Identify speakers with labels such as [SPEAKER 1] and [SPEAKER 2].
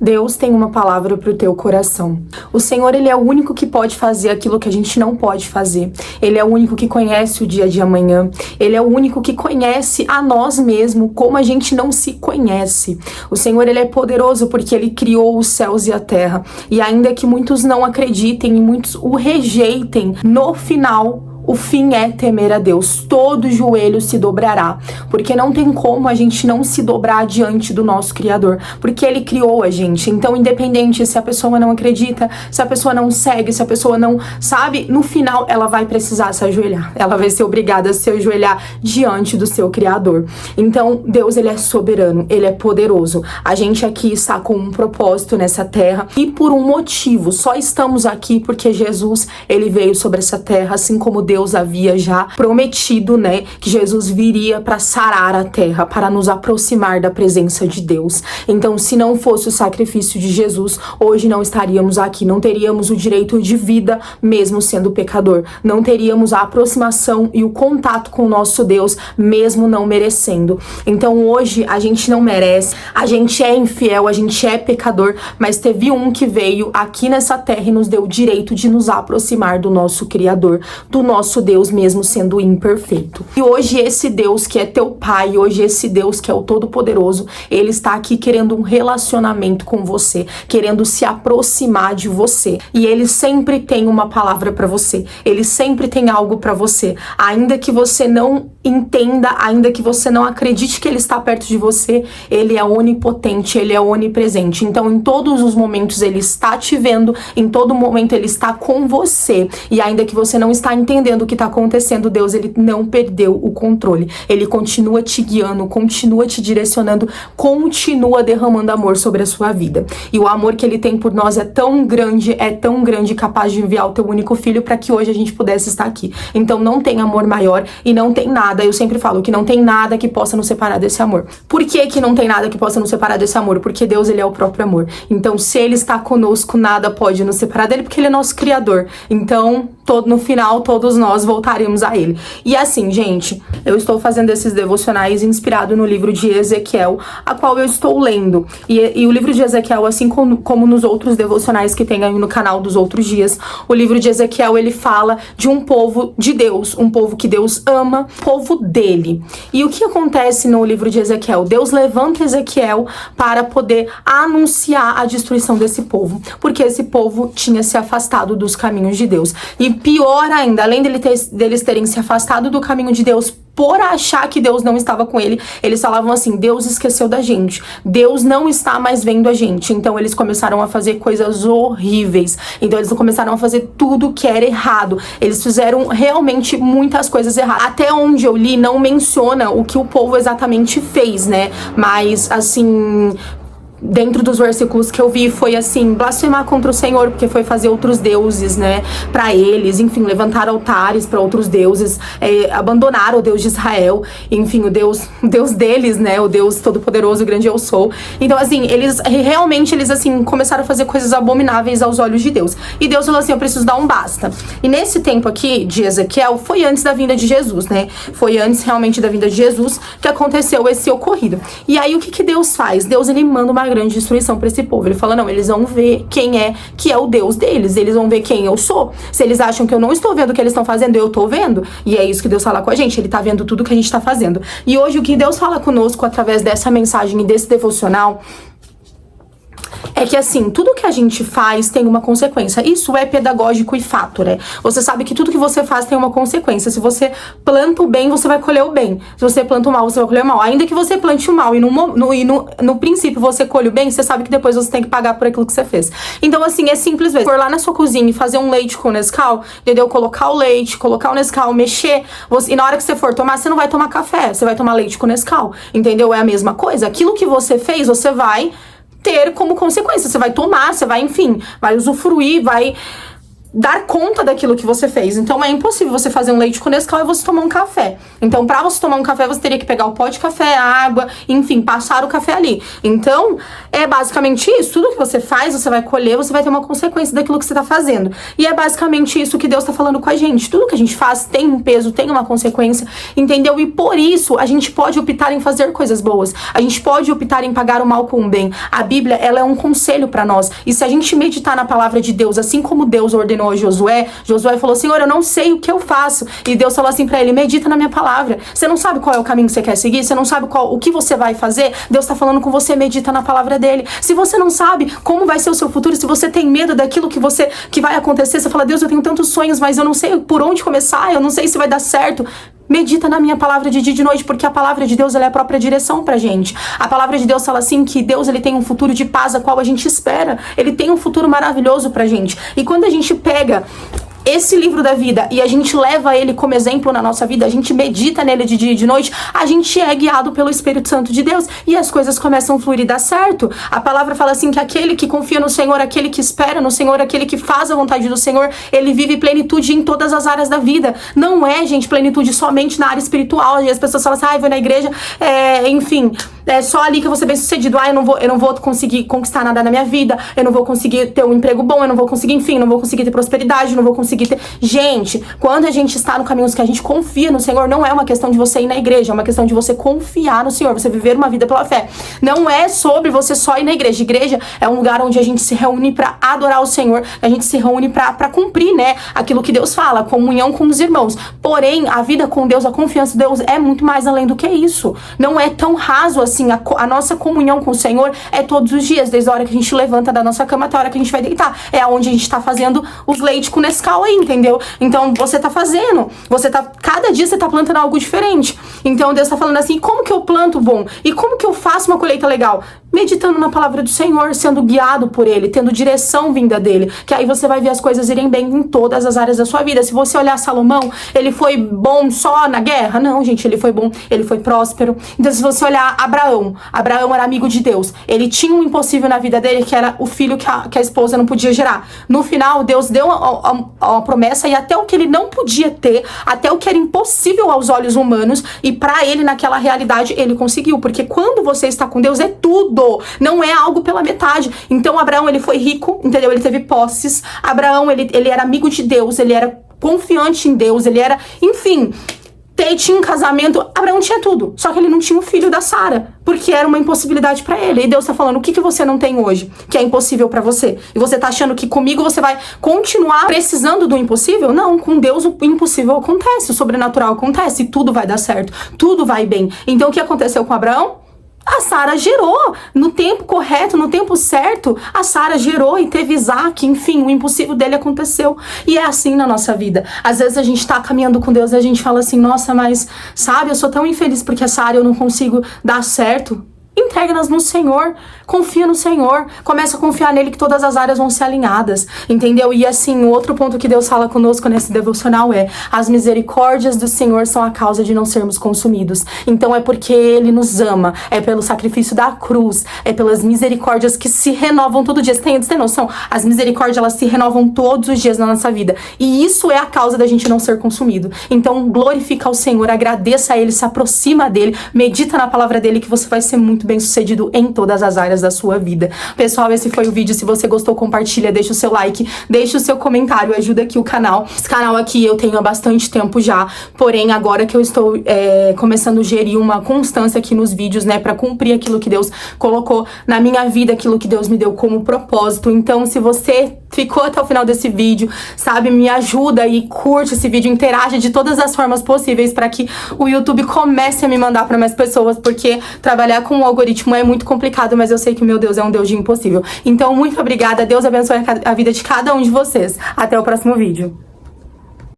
[SPEAKER 1] Deus tem uma palavra para o teu coração. O Senhor, Ele é o único que pode fazer aquilo que a gente não pode fazer. Ele é o único que conhece o dia de amanhã. Ele é o único que conhece a nós mesmos, como a gente não se conhece. O Senhor, Ele é poderoso porque Ele criou os céus e a terra. E ainda que muitos não acreditem e muitos o rejeitem, no final, o fim é temer a Deus. Todo joelho se dobrará. Porque não tem como a gente não se dobrar diante do nosso Criador. Porque Ele criou a gente. Então, independente se a pessoa não acredita, se a pessoa não segue, se a pessoa não sabe, no final ela vai precisar se ajoelhar. Ela vai ser obrigada a se ajoelhar diante do seu Criador. Então, Deus, Ele é soberano. Ele é poderoso. A gente aqui está com um propósito nessa terra. E por um motivo. Só estamos aqui porque Jesus, Ele veio sobre essa terra, assim como Deus havia já prometido, né, que Jesus viria para sarar a terra, para nos aproximar da presença de Deus. Então, se não fosse o sacrifício de Jesus, hoje não estaríamos aqui, não teríamos o direito de vida, mesmo sendo pecador. Não teríamos a aproximação e o contato com o nosso Deus, mesmo não merecendo. Então, hoje, a gente não merece, a gente é infiel, a gente é pecador, mas teve um que veio aqui nessa terra e nos deu o direito de nos aproximar do nosso Criador, do nosso Deus, mesmo sendo imperfeito. E hoje esse Deus que é teu Pai, hoje esse Deus que é o Todo-Poderoso, Ele está aqui querendo um relacionamento com você, querendo se aproximar de você. E Ele sempre tem uma palavra para você. Ele sempre tem algo para você. Ainda que você não entenda, ainda que você não acredite que Ele está perto de você, Ele é onipotente, Ele é onipresente. Então, em todos os momentos, Ele está te vendo, em todo momento, Ele está com você. E ainda que você não está entendendo o que está acontecendo, Deus, Ele não perdeu o controle. Ele continua te guiando, continua te direcionando, continua derramando amor sobre a sua vida. E o amor que Ele tem por nós é tão grande, capaz de enviar o teu único filho para que hoje a gente pudesse estar aqui. Então não tem amor maior e não tem nada, eu sempre falo que não tem nada que possa nos separar desse amor. Por que não tem nada que possa nos separar desse amor? Porque Deus, Ele é o próprio amor. Então, se Ele está conosco, nada pode nos separar dele, porque Ele é nosso Criador. Então, no final, todos nós voltaremos a Ele. E assim, gente, eu estou fazendo esses devocionais inspirado no livro de Ezequiel, a qual eu estou lendo. E o livro de Ezequiel, assim como nos outros devocionais que tem aí no canal dos outros dias, o livro de Ezequiel, ele fala de um povo de Deus, um povo que Deus ama, povo dele. E o que acontece no livro de Ezequiel? Deus levanta Ezequiel para poder anunciar a destruição desse povo, porque esse povo tinha se afastado dos caminhos de Deus. E pior ainda, além deles terem se afastado do caminho de Deus por achar que Deus não estava com ele, eles falavam assim: Deus esqueceu da gente, Deus não está mais vendo a gente. Então eles começaram a fazer coisas horríveis, então eles começaram a fazer tudo que era errado, eles fizeram realmente muitas coisas erradas. Até onde eu li não menciona o que o povo exatamente fez, né, mas assim, dentro dos versículos que eu vi, foi assim, blasfemar contra o Senhor, porque foi fazer outros deuses, né, pra eles, enfim, levantar altares para outros deuses, abandonar o Deus de Israel, enfim, o Deus deles, né, o Deus todo-poderoso, grande eu sou. Então, assim, eles assim, começaram a fazer coisas abomináveis aos olhos de Deus. E Deus falou assim: eu preciso dar um basta. E nesse tempo aqui, de Ezequiel, foi antes da vinda de Jesus, né, foi antes realmente da vinda de Jesus que aconteceu esse ocorrido. E aí, o que Deus faz? Deus, Ele manda uma grande destruição para esse povo. Ele fala: não, eles vão ver quem é que é o Deus deles, eles vão ver quem eu sou. Se eles acham que eu não estou vendo o que eles estão fazendo, eu tô vendo. E é isso que Deus fala com a gente, Ele tá vendo tudo que a gente tá fazendo. E hoje o que Deus fala conosco através dessa mensagem e desse devocional é que, assim, tudo que a gente faz tem uma consequência. Isso é pedagógico e fato, né? Você sabe que tudo que você faz tem uma consequência. Se você planta o bem, você vai colher o bem. Se você planta o mal, você vai colher o mal. Ainda que você plante o mal e no princípio você colhe o bem, você sabe que depois você tem que pagar por aquilo que você fez. Então, assim, é simples mesmo. For lá na sua cozinha e fazer um leite com Nescau, entendeu? Colocar o leite, colocar o Nescau, mexer. E na hora que você for tomar, você não vai tomar café, você vai tomar leite com Nescau, entendeu? É a mesma coisa. Aquilo que você fez, você vai ter como consequência, você vai tomar, você vai, enfim, vai usufruir, vai dar conta daquilo que você fez. Então é impossível você fazer um leite com Nescau e você tomar um café. Então pra você tomar um café, você teria que pegar o pó de café, a água, enfim, passar o café ali. Então é basicamente isso. Tudo que você faz, você vai colher, você vai ter uma consequência daquilo que você tá fazendo. E é basicamente isso que Deus tá falando com a gente. Tudo que a gente faz tem um peso, tem uma consequência, entendeu? E por isso a gente pode optar em fazer coisas boas. A gente pode optar em pagar o mal com o bem. A Bíblia, ela é um conselho pra nós. E se a gente meditar na palavra de Deus, assim como Deus ordenou a Josué falou: Senhor, eu não sei o que eu faço. E Deus falou assim pra ele: medita na minha palavra. Você não sabe qual é o caminho que você quer seguir? Você não sabe o que você vai fazer? Deus tá falando com você: medita na palavra dele. Se você não sabe como vai ser o seu futuro, se você tem medo daquilo que vai acontecer, você fala: Deus, eu tenho tantos sonhos, mas eu não sei por onde começar, eu não sei se vai dar certo. Medita na minha palavra de dia e de noite, porque a palavra de Deus, ela é a própria direção pra gente. A palavra de Deus fala assim que Deus, ele tem um futuro de paz a qual a gente espera. Ele tem um futuro maravilhoso pra gente. E quando a gente pega esse livro da vida e a gente leva ele como exemplo na nossa vida, a gente medita nele de dia e de noite, a gente é guiado pelo Espírito Santo de Deus e as coisas começam a fluir e dar certo. A palavra fala assim que aquele que confia no Senhor, aquele que espera no Senhor, aquele que faz a vontade do Senhor, ele vive plenitude em todas as áreas da vida. Não é, gente, plenitude somente na área espiritual. E as pessoas falam assim: vou na igreja, enfim, é só ali que eu vou ser bem sucedido. Eu não vou conseguir conquistar nada na minha vida, eu não vou conseguir ter um emprego bom, eu não vou conseguir, enfim, não vou conseguir ter prosperidade, não vou conseguir ter... Gente, quando a gente está no caminho que a gente confia no Senhor, não é uma questão de você ir na igreja, é uma questão de você confiar no Senhor, você viver uma vida pela fé. Não é sobre você só ir na igreja. Igreja é um lugar onde a gente se reúne pra adorar o Senhor, a gente se reúne pra cumprir, né, aquilo que Deus fala, comunhão com os irmãos. Porém, a vida com Deus, a confiança em Deus é muito mais além do que isso. Não é tão raso assim. A nossa comunhão com o Senhor é todos os dias, desde a hora que a gente levanta da nossa cama até a hora que a gente vai deitar. É onde a gente tá fazendo os leites com Nescau aí, entendeu? Então, você tá fazendo, cada dia você tá plantando algo diferente. Então, Deus tá falando assim: como que eu planto bom? E como que eu faço uma colheita legal? Meditando na palavra do Senhor, sendo guiado por Ele, tendo direção vinda dele, que aí você vai ver as coisas irem bem em todas as áreas da sua vida. Se você olhar Salomão, ele foi bom só na guerra? Não, gente, ele foi bom, ele foi próspero. Então, se você olhar Abraão era amigo de Deus. Ele tinha um impossível na vida dele, que era o filho que a esposa não podia gerar. No final, Deus deu a promessa, e até o que ele não podia ter, até o que era impossível aos olhos humanos, e pra ele, naquela realidade, ele conseguiu. Porque quando você está com Deus, é tudo. Não é algo pela metade. Então, Abraão, ele foi rico, entendeu? Ele teve posses. Abraão, ele era amigo de Deus, ele era confiante em Deus, ele era, enfim... tinha um casamento, Abraão tinha tudo, só que ele não tinha o filho da Sara, porque era uma impossibilidade pra ele. E Deus tá falando: o que você não tem hoje, que é impossível pra você? E você tá achando que comigo você vai continuar precisando do impossível? Não, com Deus o impossível acontece, o sobrenatural acontece, e tudo vai dar certo, tudo vai bem. Então o que aconteceu com Abraão? A Sara gerou no tempo correto, no tempo certo. A Sara gerou e teve Isaac. Enfim, o impossível dele aconteceu. E é assim na nossa vida. Às vezes a gente tá caminhando com Deus e a gente fala assim: nossa, mas sabe, eu sou tão infeliz porque essa área eu não consigo dar certo. Entrega-nas no Senhor, confia no Senhor, começa a confiar nele, que todas as áreas vão ser alinhadas, entendeu? E assim, o outro ponto que Deus fala conosco nesse devocional é: as misericórdias do Senhor são a causa de não sermos consumidos. Então é porque Ele nos ama, é pelo sacrifício da cruz, é pelas misericórdias que se renovam todo dia. Você tem noção? As misericórdias, elas se renovam todos os dias na nossa vida, e isso é a causa da gente não ser consumido. Então glorifica ao Senhor, agradeça a Ele, se aproxima dEle, medita na palavra dEle, que você vai ser muito bem sucedido em todas as áreas da sua vida. Pessoal, esse foi o vídeo. Se você gostou, compartilha, deixa o seu like, deixa o seu comentário, ajuda aqui o canal. Esse canal aqui eu tenho há bastante tempo já, porém agora que eu estou começando a gerir uma constância aqui nos vídeos, né, pra cumprir aquilo que Deus colocou na minha vida, aquilo que Deus me deu como propósito. Então, se você ficou até o final desse vídeo, sabe, me ajuda e curte esse vídeo, interage de todas as formas possíveis para que o YouTube comece a me mandar para mais pessoas, porque trabalhar com o algoritmo é muito complicado, mas eu sei que o meu Deus é um Deus de impossível. Então, muito obrigada, Deus abençoe a vida de cada um de vocês. Até o próximo vídeo.